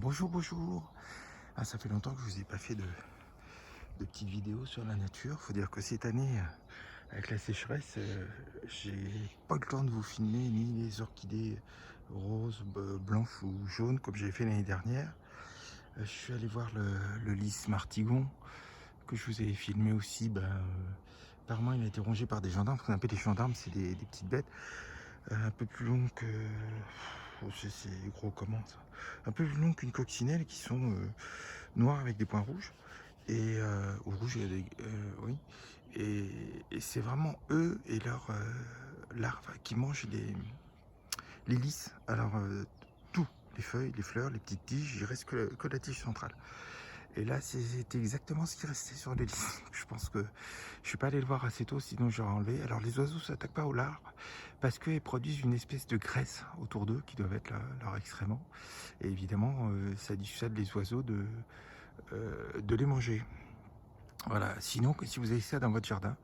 Bonjour, bonjour. Ah, ça fait longtemps que je vous ai pas fait de petites vidéos sur la nature. Faut dire que cette année, avec la sécheresse, j'ai pas eu le temps de vous filmer ni les orchidées roses, blanches ou jaunes comme j'avais fait l'année dernière. Je suis allé voir le lys martigon que je vous avais filmé aussi. Apparemment, il a été rongé par des gendarmes. Ce qu'on appelle des gendarmes, c'est des petites bêtes un peu plus longues que... c'est gros comment ça? Un peu plus longues qu'une coccinelle, qui sont noirs avec des points rouges. Et au rouge, il y a des... oui. Et c'est vraiment eux et leurs larves qui mangent les lys. Alors, tout, les feuilles, les fleurs, les petites tiges, il reste que la tige centrale. Et là, c'était exactement ce qui restait sur les lys. Je pense que je suis pas allé le voir assez tôt, sinon j'aurais enlevé. Alors, les oiseaux ne s'attaquent pas aux larves parce qu'ils produisent une espèce de graisse autour d'eux qui doivent être leur excrément. Et évidemment, ça dissuade les oiseaux de les manger. Voilà. Sinon, si vous avez ça dans votre jardin,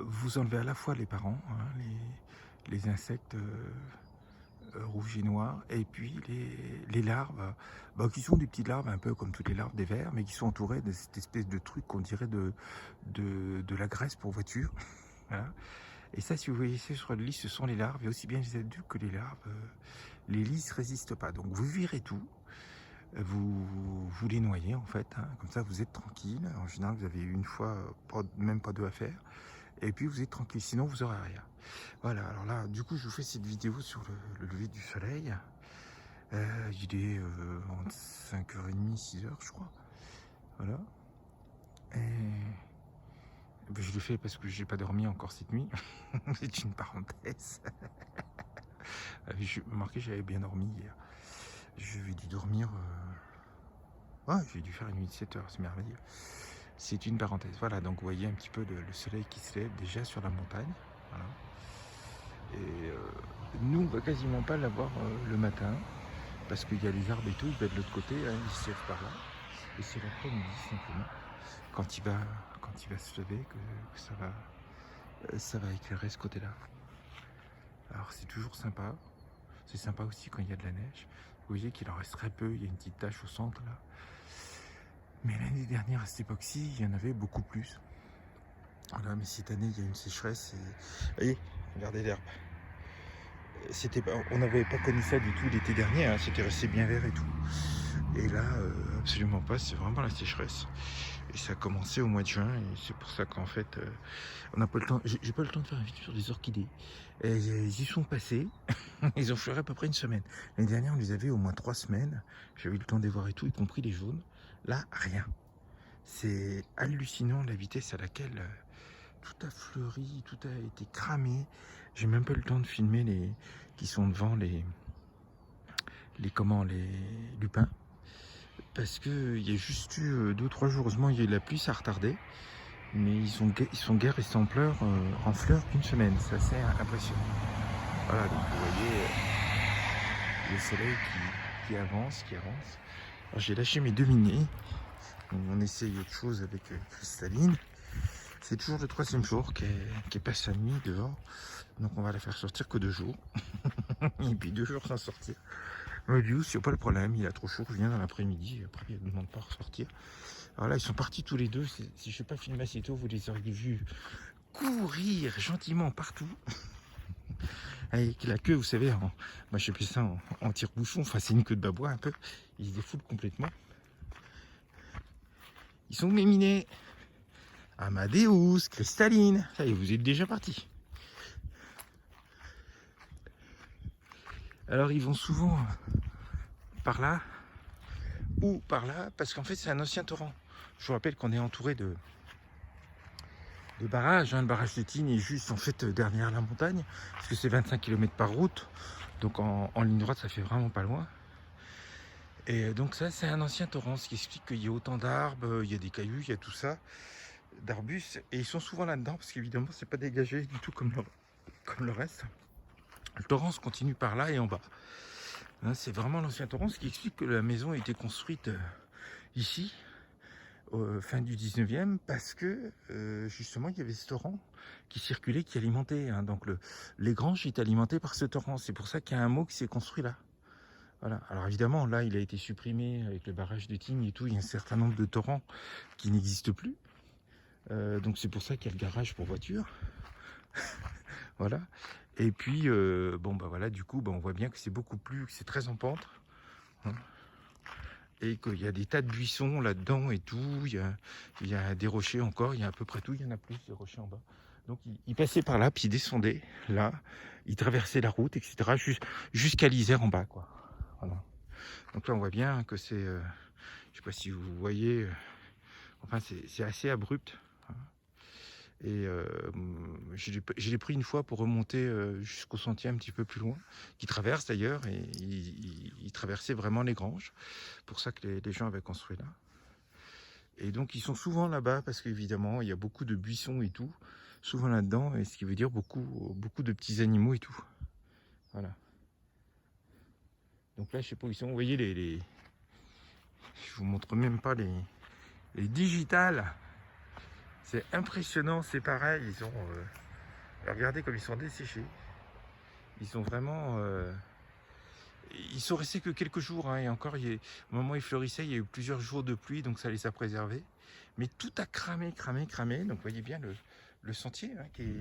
vous enlevez à la fois les parents, hein, les insectes rouges et noirs, et puis les larves, qui sont des petites larves, un peu comme toutes les larves des vers, mais qui sont entourées de cette espèce de truc qu'on dirait de la graisse pour voiture. Voilà. Et ça, si vous voyez ça sur le lys, ce sont les larves, et aussi bien les adultes que les larves. Les lys ne résistent pas. Donc vous virez tout. Vous les noyez en fait, hein. Comme ça vous êtes tranquille. En général vous avez une fois, même pas deux à faire, et puis vous êtes tranquille, sinon vous aurez rien. Voilà, alors là du coup je vous fais cette vidéo sur le lever du soleil. Il est en 5h30, 6h je crois. Voilà. Et je le fais parce que j'ai pas dormi encore cette nuit. C'est une parenthèse. J'ai remarqué j'avais bien dormi hier. J'avais dû dormir... ouais, j'ai dû faire une nuit de 7 heures, c'est merveilleux. C'est une parenthèse. Voilà, donc vous voyez un petit peu le soleil qui se lève déjà sur la montagne. Voilà. Et nous, on va quasiment pas l'avoir le matin, parce qu'il y a les arbres et tout, il va de l'autre côté, hein, il se lève par là. Et c'est l'après-midi simplement, quand il va se lever, que ça va éclairer ce côté-là. Alors c'est toujours sympa. C'est sympa aussi quand il y a de la neige. Vous voyez qu'il en reste très peu, il y a une petite tache au centre là. Mais l'année dernière à cette époque-ci, il y en avait beaucoup plus. Voilà, mais cette année, il y a une sécheresse. Et... vous voyez, regardez l'herbe. On n'avait pas connu ça du tout l'été dernier, hein, c'était resté bien vert et tout. Et là, absolument pas, c'est vraiment la sécheresse. Et ça a commencé au mois de juin, et c'est pour ça qu'en fait, on n'a pas le temps. J'ai pas le temps de faire une vidéo sur des orchidées. Et ils y sont passés, ils ont fleuri à peu près une semaine. L'année dernière, on les avait au moins 3 semaines. J'avais eu le temps de les voir et tout, y compris les jaunes. Là, rien. C'est hallucinant la vitesse à laquelle tout a fleuri, tout a été cramé. J'ai même pas eu le temps de filmer les qui sont devant les lupins, parce que il y a juste eu 2 ou 3 jours. Heureusement il y a eu la pluie, ça a retardé, mais ils sont guère restés en fleurs qu'une semaine. C'est assez impressionnant. Voilà, donc vous voyez le soleil qui avance. Alors j'ai lâché mes 2 minets. On essaye autre chose avec Cristalline. C'est toujours le 3e jour qu'elle passe sa nuit dehors. Donc on va la faire sortir que 2 jours. Et puis 2 jours sans sortir. Mais lui aussi, c'est pas le problème. Il a trop chaud, je viens dans l'après-midi. Après, il ne demande pas à ressortir. Alors là, ils sont partis tous les deux. Si je ne pas filmé assez tôt, vous les auriez vus courir gentiment partout. Avec la queue, vous savez, moi je fais ça en tire-bouchon. Enfin, c'est une queue de babouin un peu. Ils se défoulent complètement. Ils sont méminés. Amadeus, Cristalline. Ça y est, vous êtes déjà partis. Alors, ils vont souvent par là ou par là, parce qu'en fait, c'est un ancien torrent. Je vous rappelle qu'on est entouré de barrages. Le barrage de Tignes est juste en fait derrière la montagne, parce que c'est 25 km par route. Donc en ligne droite, ça fait vraiment pas loin. Et donc ça, c'est un ancien torrent, ce qui explique qu'il y a autant d'arbres, il y a des cailloux, il y a tout ça, d'arbustes. Et ils sont souvent là-dedans, parce qu'évidemment, c'est pas dégagé du tout comme le reste. Le torrent se continue par là et en bas. Hein, c'est vraiment l'ancien torrent, ce qui explique que la maison a été construite ici, fin du 19e, parce que justement il y avait ce torrent qui circulait, qui alimentait, hein, donc les granges étaient alimentées par ce torrent. C'est pour ça qu'il y a un hameau qui s'est construit là. Voilà. Alors évidemment, là, il a été supprimé avec le barrage de Tignes et tout. Il y a un certain nombre de torrents qui n'existent plus. Donc c'est pour ça qu'il y a le garage pour voiture. Voilà. Et puis, bon, bah voilà, du coup, bah, on voit bien que c'est beaucoup plus, que c'est très en pente. Hein, et qu'il y a des tas de buissons là-dedans et tout. Il y a des rochers encore, il y a à peu près tout. Il y en a plus, des rochers en bas. Donc il passait par là, puis il descendait là. Il traversait la route, etc. Jusqu'à l'Isère en bas, quoi. Voilà. Donc là, on voit bien que c'est... je sais pas si vous voyez... enfin, c'est assez abrupt. Hein. Et je l'ai pris une fois pour remonter jusqu'au sentier un petit peu plus loin, qui traverse d'ailleurs, et il traversait vraiment les granges. C'est pour ça que les gens avaient construit là. Et donc ils sont souvent là-bas, parce qu'évidemment, il y a beaucoup de buissons et tout, souvent là-dedans, et ce qui veut dire beaucoup de petits animaux et tout. Voilà. Donc là, je sais pas où ils sont. Vous voyez, je vous montre même pas les digitales. C'est impressionnant, c'est pareil. Ils ont... regardez comme ils sont desséchés. Ils sont vraiment... ils sont restés que quelques jours. Hein, et encore, au moment où ils fleurissaient, il y a eu plusieurs jours de pluie, donc ça les a préservés. Mais tout a cramé. Donc vous voyez bien le sentier hein, qui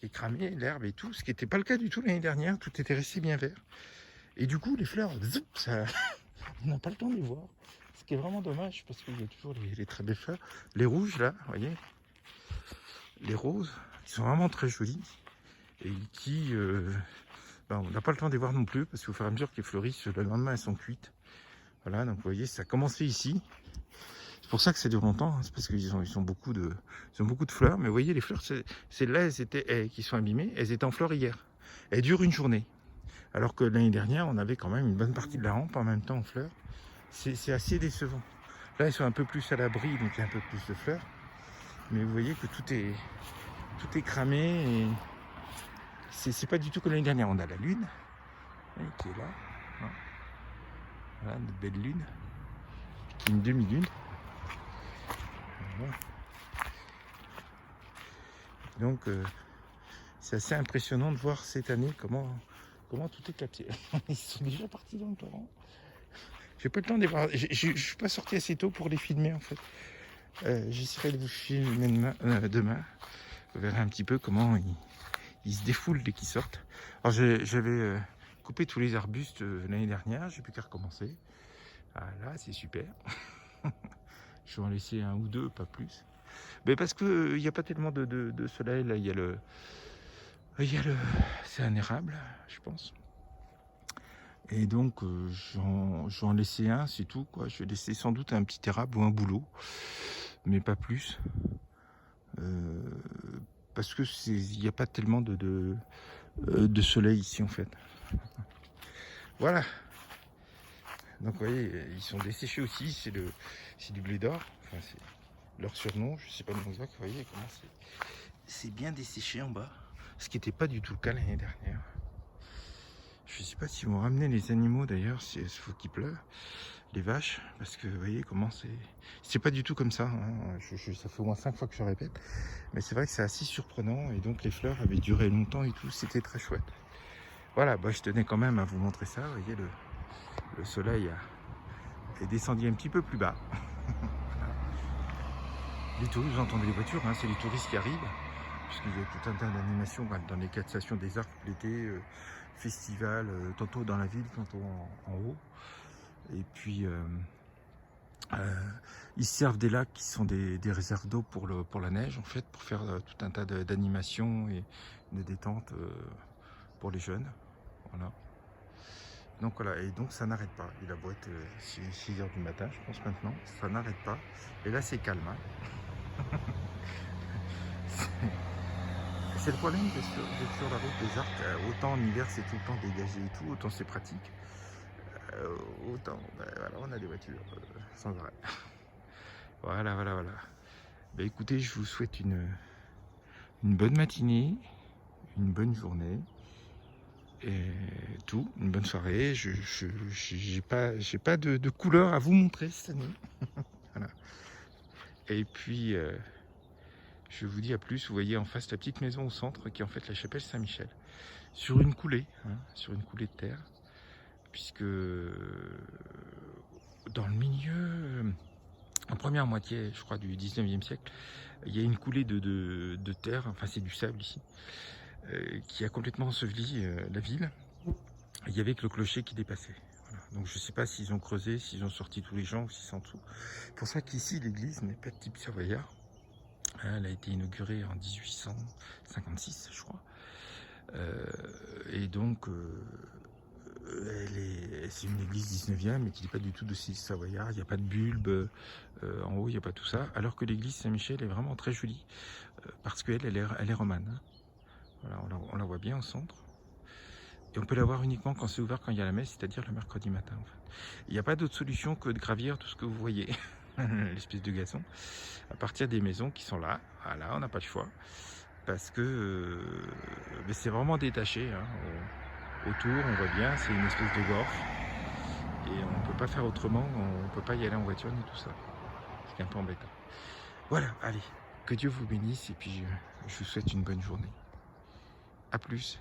est cramé, l'herbe et tout. Ce qui n'était pas le cas du tout l'année dernière. Tout était resté bien vert. Et du coup, les fleurs, zoup, ça... on n'a pas le temps de les voir. Ce qui est vraiment dommage, parce qu'il y a toujours les très belles fleurs. Les rouges, là, vous voyez, les roses, qui sont vraiment très jolies. Et qui... ben, on n'a pas le temps de les voir non plus, parce qu'au fur et à mesure qu'elles fleurissent, le lendemain, elles sont cuites. Voilà, donc vous voyez, ça a commencé ici. C'est pour ça que ça dure longtemps, hein, c'est parce qu'ils ont beaucoup de fleurs. Mais vous voyez, les fleurs, c'est là, qui sont abîmées, elles étaient en fleurs hier. Elles durent une journée. Alors que l'année dernière, on avait quand même une bonne partie de la rampe en même temps en fleurs. C'est assez décevant. Là, elles sont un peu plus à l'abri, donc il y a un peu plus de fleurs. Mais vous voyez que tout est cramé. Et c'est pas du tout comme l'année dernière. On a la lune qui est là. Hein. Voilà, une belle lune. Une demi-lune. Voilà. Donc, c'est assez impressionnant de voir cette année comment tout est capté. Ils sont déjà partis dans le torrent. J'ai pas le temps de les voir. Je suis pas sorti assez tôt pour les filmer en fait. J'essaierai de vous filmer demain. Vous verrez un petit peu comment ils se défoulent dès qu'ils sortent. Alors j'avais coupé tous les arbustes l'année dernière. J'ai plus qu'à recommencer. Ah, là, c'est super. Je vais en laisser un ou deux, pas plus. Mais parce que il n'y a pas tellement de soleil. Là, c'est un érable, je pense. Et donc, je vais en laisser un, c'est tout, quoi. Je vais laisser sans doute un petit érable ou un bouleau, mais pas plus. Parce que il n'y a pas tellement de soleil ici, en fait. Voilà. Donc, vous voyez, ils sont desséchés aussi. C'est du blé d'or. Enfin, c'est leur surnom. Je ne sais pas le nom exact. Vous voyez comment c'est bien desséché en bas. Ce qui n'était pas du tout le cas l'année dernière. Je ne sais pas s'ils vont ramener les animaux d'ailleurs, s'il faut qu'il pleuve, les vaches, parce que vous voyez comment c'est pas du tout comme ça. Hein. Ça fait au moins 5 fois que je répète, mais c'est vrai que c'est assez surprenant et donc les fleurs avaient duré longtemps et tout, c'était très chouette. Voilà, bah, je tenais quand même à vous montrer ça. Vous voyez, le soleil est descendu un petit peu plus bas. Les touristes, vous entendez les voitures, hein, c'est les touristes qui arrivent, puisqu'il y a tout un tas d'animations dans les 4 stations des Arcs l'été. Festival, tantôt dans la ville, tantôt en haut. Et puis ils servent des lacs qui sont des réserves d'eau pour la neige en fait, pour faire tout un tas d'animations et de détente pour les jeunes. Voilà. Donc voilà, et donc ça n'arrête pas. Il a beau être 6 h du matin, je pense maintenant, ça n'arrête pas. Et là c'est calme. Hein. C'est le problème sur la route des Arcs. Autant en hiver c'est tout le temps dégagé et tout, autant c'est pratique. Autant, ben, voilà, on a des voitures sans arrêt. Voilà. Ben, écoutez, je vous souhaite une bonne matinée, une bonne journée, et tout, une bonne soirée. J'ai pas de couleur à vous montrer cette année. Voilà. Et puis, je vous dis à plus. Vous voyez en face la petite maison au centre qui est en fait la chapelle Saint-Michel. Sur une coulée, hein, sur une coulée de terre. puisque dans le milieu, en première moitié, je crois, du 19e siècle, il y a une coulée de terre, enfin c'est du sable ici, qui a complètement enseveli la ville. Il y avait que le clocher qui dépassait. Voilà. Donc je ne sais pas s'ils ont creusé, s'ils ont sorti tous les gens ou si c'est en dessous. C'est pour ça qu'ici l'église n'est pas de type savoyard. Elle a été inaugurée en 1856, je crois. Et donc c'est une église 19e mais qui n'est pas du tout de style savoyard. Il n'y a pas de bulbe en haut, il n'y a pas tout ça. Alors que l'église Saint-Michel est vraiment très jolie parce qu'elle est romane. Hein. Voilà, on la voit bien au centre. Et on peut la voir uniquement quand c'est ouvert, quand il y a la messe, c'est-à-dire le mercredi matin. En fait. Il n'y a pas d'autre solution que de gravir tout ce que vous voyez, l'espèce de gazon, à partir des maisons qui sont là. Voilà, on n'a pas le choix. Parce que c'est vraiment détaché. Hein. Autour, on voit bien, c'est une espèce de gorge. Et on ne peut pas faire autrement, on ne peut pas y aller en voiture ni tout ça. C'est un peu embêtant. Voilà, allez, que Dieu vous bénisse et puis je vous souhaite une bonne journée. A plus.